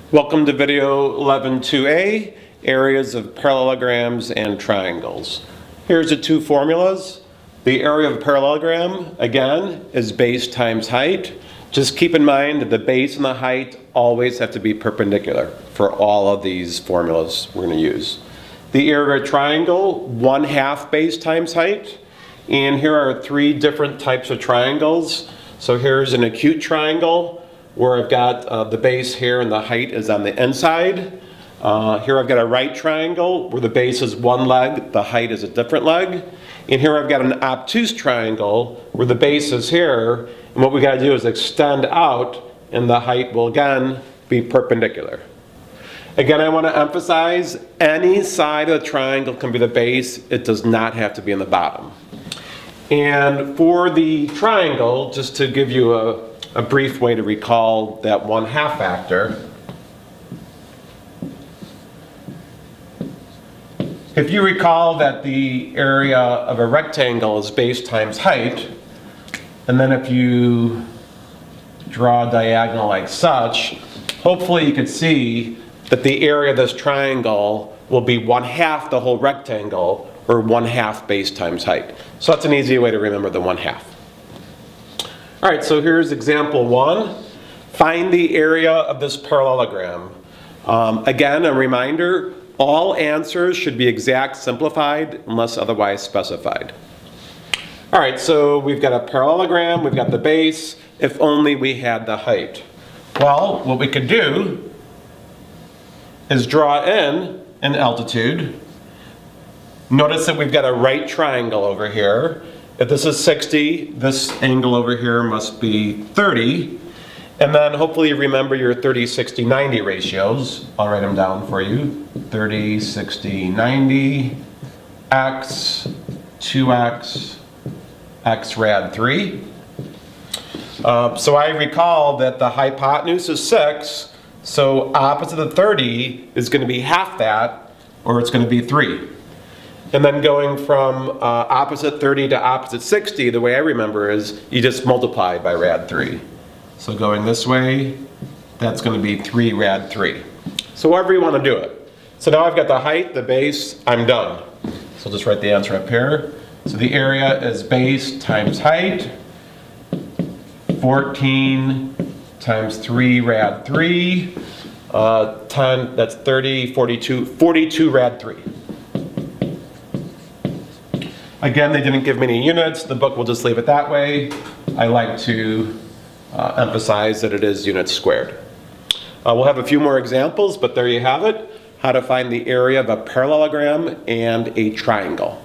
Welcome to video 11.2a, areas of parallelograms and triangles. Here's the two formulas. The area of a parallelogram, again, is base times height. Just keep in mind that the base and the height always have to be perpendicular for all of these formulas we're going to use. The area of a triangle, 1/2 base times height. And here are three different types of triangles. So here's an acute triangle, where I've got the base here and the height is on the inside. Here I've got a right triangle where the base is one leg, the height is a different leg. And here I've got an obtuse triangle where the base is here, and what we got to do is extend out and the height will again be perpendicular. Again, I want to emphasize any side of the triangle can be the base, it does not have to be in the bottom. And for the triangle, just to give you a brief way to recall that 1/2 factor. If you recall that the area of a rectangle is base times height, and then if you draw a diagonal like such, hopefully you can see that the area of this triangle will be 1/2 the whole rectangle, or 1/2 base times height. So that's an easy way to remember the 1/2. All right, so here's example 1. Find the area of this parallelogram. Again, a reminder, all answers should be exact simplified unless otherwise specified. All right, so we've got a parallelogram, we've got the base, if only we had the height. Well, what we could do is draw in an altitude. Notice that we've got a right triangle over here. If this is 60, this angle over here must be 30. And then hopefully you remember your 30, 60, 90 ratios. I'll write them down for you. 30, 60, 90, x, 2x, x rad 3. So I recall that the hypotenuse is 6, so opposite of 30 is going to be half that, or it's going to be 3. And then going from opposite 30 to opposite 60, the way I remember is you just multiply by rad 3. So going this way, that's going to be 3 rad 3. So however you want to do it. So now I've got the height, the base, I'm done. So I'll just write the answer up here. So the area is base times height, 14 times 3 rad 3, that's 30, 42 rad 3. Again, they didn't give me any units. The book will just leave it that way. I like to emphasize that it is units squared. We'll have a few more examples, but there you have it. How to find the area of a parallelogram and a triangle.